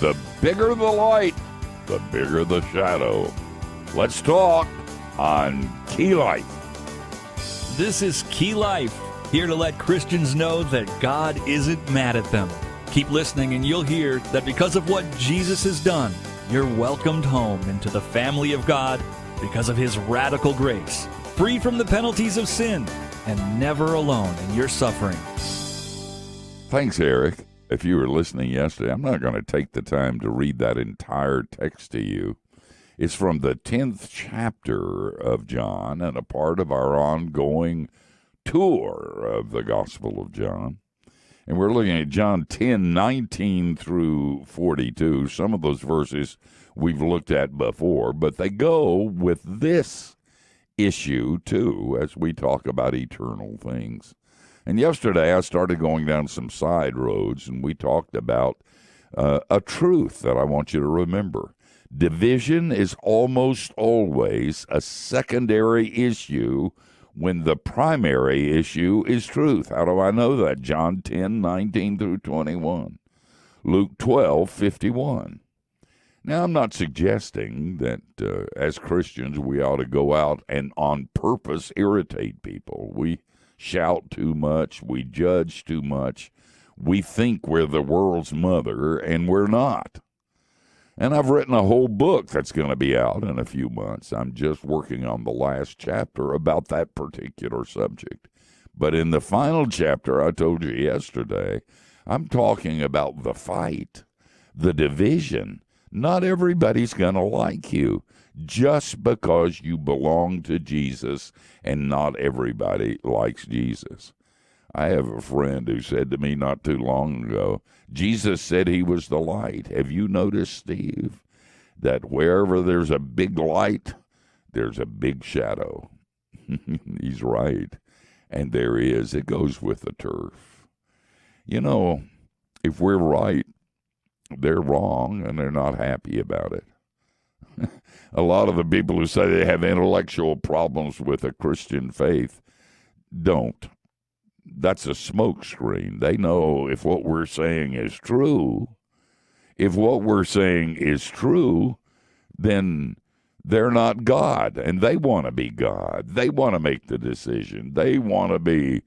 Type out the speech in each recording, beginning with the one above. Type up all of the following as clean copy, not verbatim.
the bigger the light, the bigger the shadow. Let's talk on Key Life. This is Key Life, here to let Christians know that God isn't mad at them. Keep listening and you'll hear that because of what Jesus has done, you're welcomed home into the family of God because of his radical grace, free from the penalties of sin, and never alone in your suffering. Thanks, Eric. If you were listening yesterday, I'm not going to take the time to read that entire text to you. It's from the 10th chapter of John and a part of our ongoing tour of the Gospel of John. And we're looking at John 10:19 through 42. Some of those verses we've looked at before, but they go with this issue, too, as we talk about eternal things. And yesterday I started going down some side roads, and we talked about a truth that I want you to remember. Division is almost always a secondary issue when the primary issue is truth. How do I know that? John 10:19 through 21. Luke 12:51. Now, I'm not suggesting that as Christians we ought to go out and on purpose irritate people. We shout too much. We judge too much. We think we're the world's mother, and we're not. And I've written a whole book that's going to be out in a few months. I'm just working on the last chapter about that particular subject. But in the final chapter, I told you yesterday, I'm talking about the fight, the division. Not everybody's going to like you just because you belong to Jesus, and not everybody likes Jesus. I have a friend who said to me not too long ago, Jesus said he was the light. Have you noticed, Steve, that wherever there's a big light, there's a big shadow? He's right. And there is. It goes with the turf. You know, if we're right, they're wrong, and they're not happy about it. A lot of the people who say they have intellectual problems with a Christian faith don't. That's a smokescreen. They know if what we're saying is true, then they're not God, and they want to be God. They want to make the decision. They want to be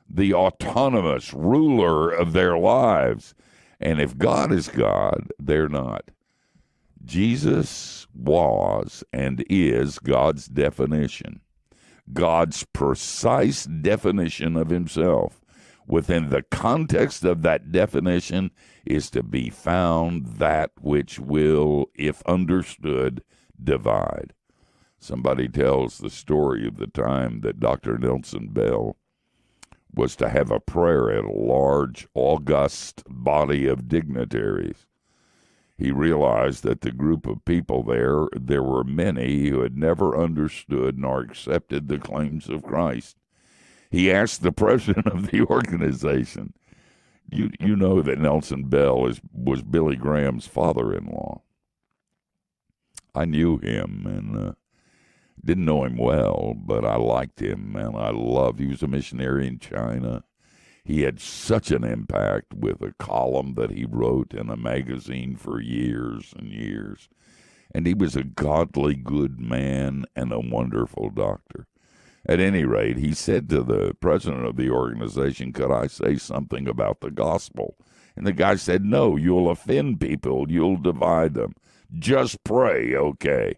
the autonomous ruler of their lives. And if God is God, they're not. Jesus was and is God's definition. God's precise definition of himself. Within the context of that definition is to be found that which will, if understood, divide. Somebody tells the story of the time that Dr. Nelson Bell was to have a prayer at a large, august body of dignitaries. He realized that the group of people there were many who had never understood nor accepted the claims of Christ. He asked the president of the organization, you know that Nelson Bell was Billy Graham's father-in-law. I knew him and didn't know him well, but I liked him, and he was a missionary in China. He had such an impact with a column that he wrote in a magazine for years and years. And he was a godly, good man and a wonderful doctor. At any rate, he said to the president of the organization, could I say something about the gospel? And the guy said, no, you'll offend people. You'll divide them. Just pray, okay?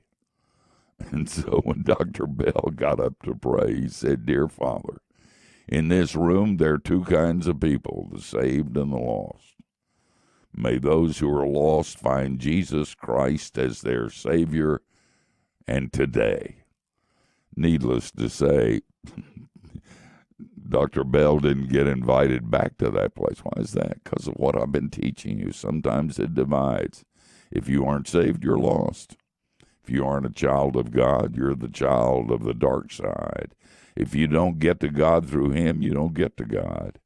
And so when Dr. Bell got up to pray, he said, Dear Father, in this room, there are two kinds of people, the saved and the lost. May those who are lost find Jesus Christ as their Savior, and today. Needless to say, Dr. Bell didn't get invited back to that place. Why is that? Because of what I've been teaching you. Sometimes it divides. If you aren't saved, you're lost. If you aren't a child of God, you're the child of the dark side. If you don't get to God through him, you don't get to God.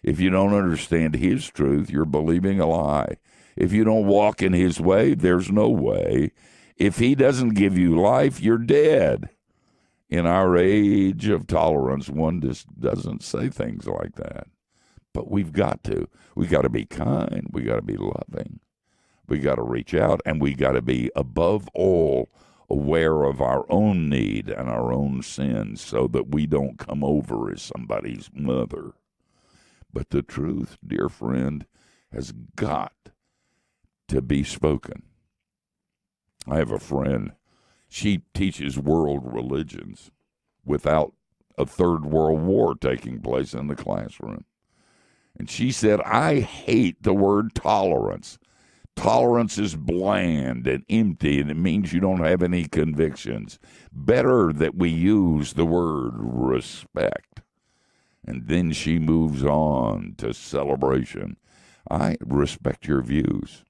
If you don't understand his truth, you're believing a lie. If you don't walk in his way, there's no way. If he doesn't give you life, you're dead. In our age of tolerance, one just doesn't say things like that. But we've got to. We've got to be kind. We've got to be loving. We got to reach out, and we got to be, above all, aware of our own need and our own sins so that we don't come over as somebody's mother. But the truth, dear friend, has got to be spoken. I have a friend. She teaches world religions without a third world war taking place in the classroom. And she said, I hate the word tolerance. Tolerance is bland and empty, and it means you don't have any convictions. Better that we use the word respect. And then she moves on to celebration. I respect your views.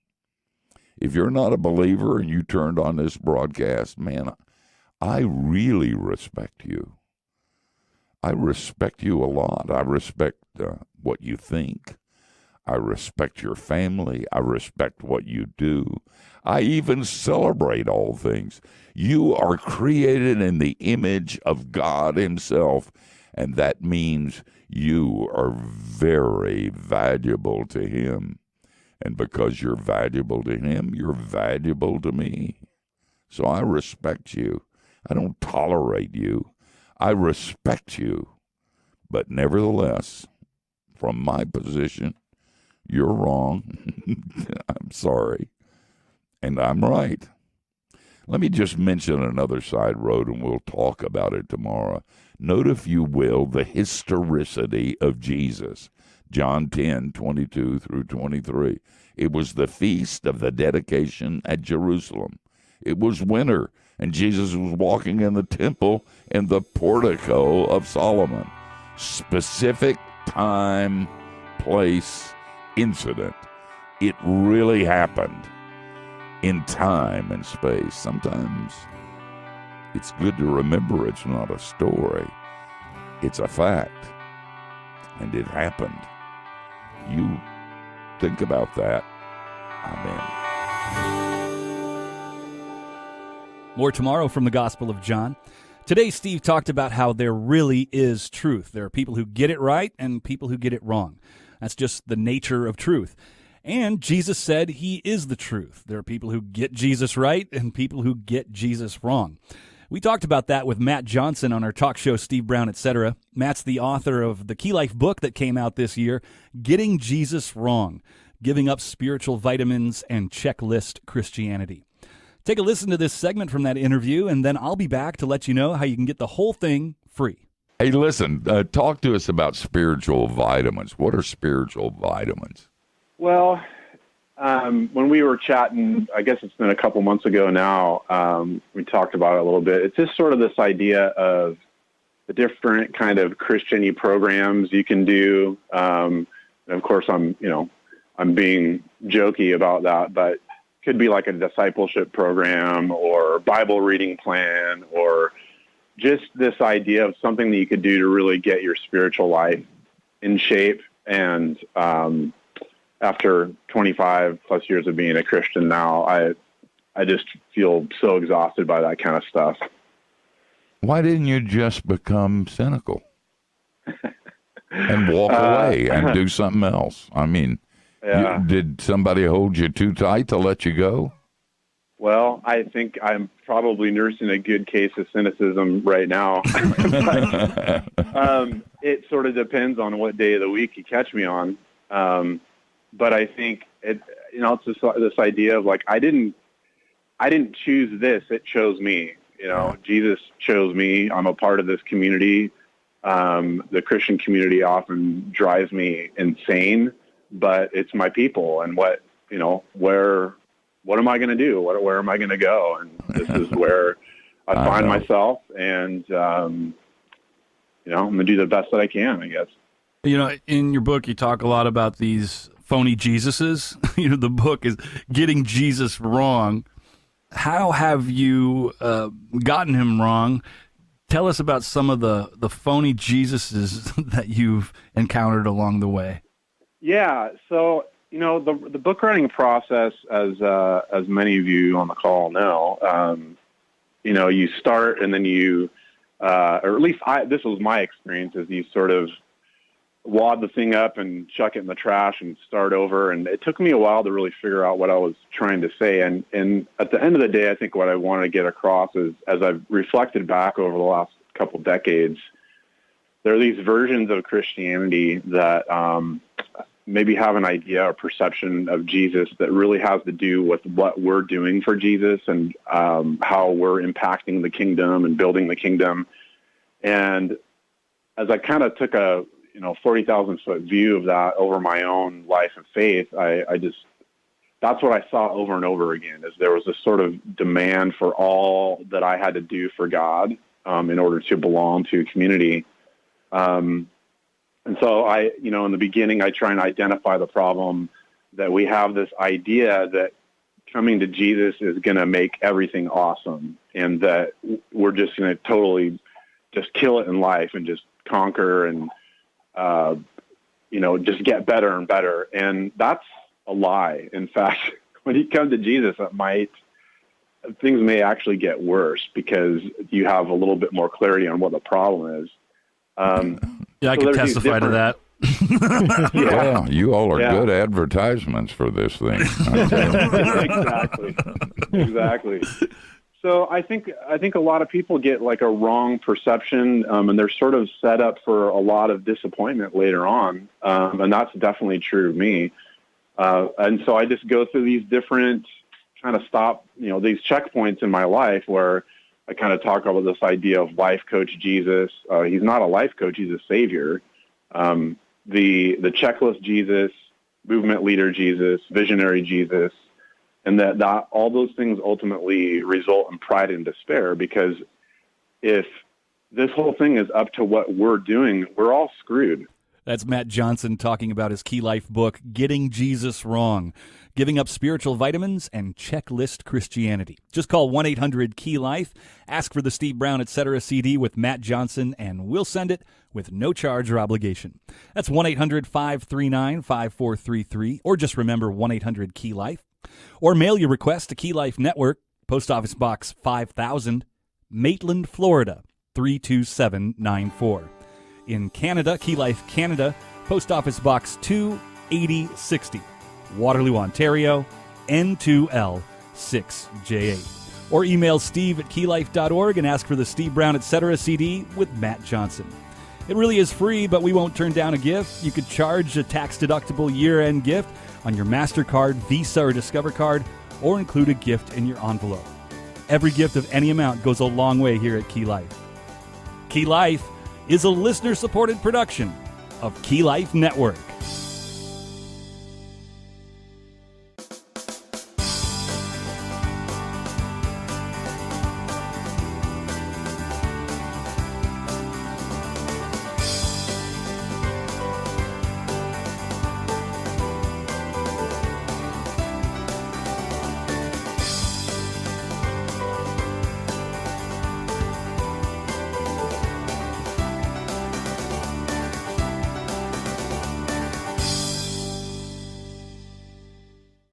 If you're not a believer and you turned on this broadcast, man, I really respect you. I respect you a lot. I respect what you think. I respect your family. I respect what you do. I even celebrate all things. You are created in the image of God himself, and that means you are very valuable to him. And because you're valuable to him, you're valuable to me. So I respect you. I don't tolerate you. I respect you. But nevertheless, from my position, you're wrong. I'm sorry. And I'm right. Let me just mention another side road, and we'll talk about it tomorrow. Note, if you will, the historicity of Jesus. John 10:22 through 23. It was the feast of the dedication at Jerusalem. It was winter, and Jesus was walking in the temple in the portico of Solomon. Specific time, place, incident. It really happened in time and space. Sometimes it's good to remember it's not a story. It's a fact. And it happened. You think about that. Amen. More tomorrow from the Gospel of John. Today, Steve talked about how there really is truth. There are people who get it right and people who get it wrong. That's just the nature of truth. And Jesus said he is the truth. There are people who get Jesus right and people who get Jesus wrong. We talked about that with Matt Johnson on our talk show, Steve Brown, etc. Matt's the author of the Key Life book that came out this year, Getting Jesus Wrong, Giving Up Spiritual Vitamins and Checklist Christianity. Take a listen to this segment from that interview, and then I'll be back to let you know how you can get the whole thing free. Hey, listen, talk to us about spiritual vitamins. What are spiritual vitamins? Well, when we were chatting, I guess it's been a couple months ago now, we talked about it a little bit. It's just sort of this idea of the different kind of Christian-y programs you can do. And of course, I'm being jokey about that, but could be like a discipleship program or Bible reading plan, or just this idea of something that you could do to really get your spiritual life in shape. And after 25 plus years of being a Christian now, I just feel so exhausted by that kind of stuff. Why didn't you just become cynical and walk away and do something else? I mean, yeah. Did somebody hold you too tight to let you go? Well, I think I'm probably nursing a good case of cynicism right now. But, it sort of depends on what day of the week you catch me on. But I think it's just this idea of like, I didn't choose this, it chose me. Jesus chose me. I'm a part of this community. The Christian community often drives me insane, but it's my people, and what am I going to do? Where am I going to go? And this is where I find myself, and I'm going to do the best that I can, I guess. In your book, you talk a lot about these phony Jesuses. The book is Getting Jesus Wrong. How have you gotten him wrong? Tell us about some of the phony Jesuses that you've encountered along the way. Yeah, so the book writing process, as many of you on the call know, you start and then you, or at least this was my experience, is you sort of wad the thing up and chuck it in the trash and start over. And it took me a while to really figure out what I was trying to say. And at the end of the day, I think what I want to get across is, as I've reflected back over the last couple decades, there are these versions of Christianity that maybe have an idea or perception of Jesus that really has to do with what we're doing for Jesus and how we're impacting the kingdom and building the kingdom. And as I kind of took a 40,000 foot view of that over my own life and faith, that's what I saw over and over again, is there was this sort of demand for all that I had to do for God in order to belong to a community. And so in the beginning, I try and identify the problem that we have this idea that coming to Jesus is going to make everything awesome, and that we're just going to totally just kill it in life and just conquer and, just get better and better. And that's a lie. In fact, when you come to Jesus, things may actually get worse because you have a little bit more clarity on what the problem is. I can testify to that. Well, you all are good advertisements for this thing. Exactly. So I think a lot of people get like a wrong perception, and they're sort of set up for a lot of disappointment later on, and that's definitely true of me. And so I just go through these different kind of these checkpoints in my life where I kind of talk about this idea of life coach Jesus. He's not a life coach; he's a savior. The checklist Jesus, movement leader Jesus, visionary Jesus. And that all those things ultimately result in pride and despair, because if this whole thing is up to what we're doing, we're all screwed. That's Matt Johnson talking about his Key Life book, Getting Jesus Wrong, Giving Up Spiritual Vitamins and Checklist Christianity. Just call 1-800-KEY-LIFE, ask for the Steve Brown Etc. CD with Matt Johnson, and we'll send it with no charge or obligation. That's 1-800-539-5433, or just remember 1-800-KEY-LIFE. Or mail your request to Key Life Network, Post Office Box 5000, Maitland, Florida, 32794. In Canada, Key Life Canada, Post Office Box 28060, Waterloo, Ontario, N2L6J8. Or email steve@keylife.org and ask for the Steve Brown Etc. CD with Matt Johnson. It really is free, but we won't turn down a gift. You could charge a tax-deductible year-end gift on your MasterCard, Visa, or Discover card, or include a gift in your envelope. Every gift of any amount goes a long way here at Key Life. Key Life is a listener-supported production of Key Life Network.